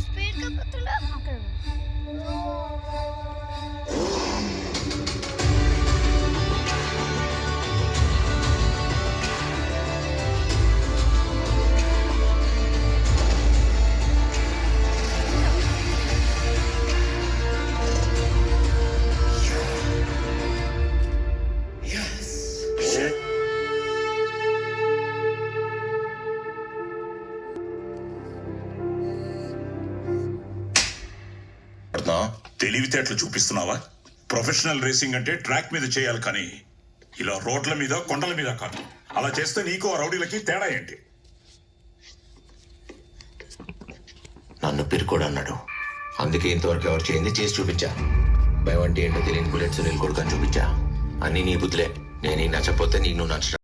Speed గా పోతుండా అక్కడ తెలివితేటలు చూపిస్తున్నావా? ప్రొఫెషనల్ రేసింగ్ అంటే ట్రాక్ మీద చేయాలి, కానీ ఇలా రోడ్ల మీద కొండల మీద కాదు. అలా చేస్తే నీకు ఆ రౌడీలకి తేడా ఏంటి? నన్ను పిరుకోడు అన్నాడు, అందుకే ఇంతవరకు ఎవరు చేయింది చేసి చూపించా. భయం అంటే ఏంటో తెలియని బుల్లెట్స్ కొడుకని చూపించా. అన్నీ నీ బుద్ధులే. నేను నచ్చపోతే నీకు నచ్చ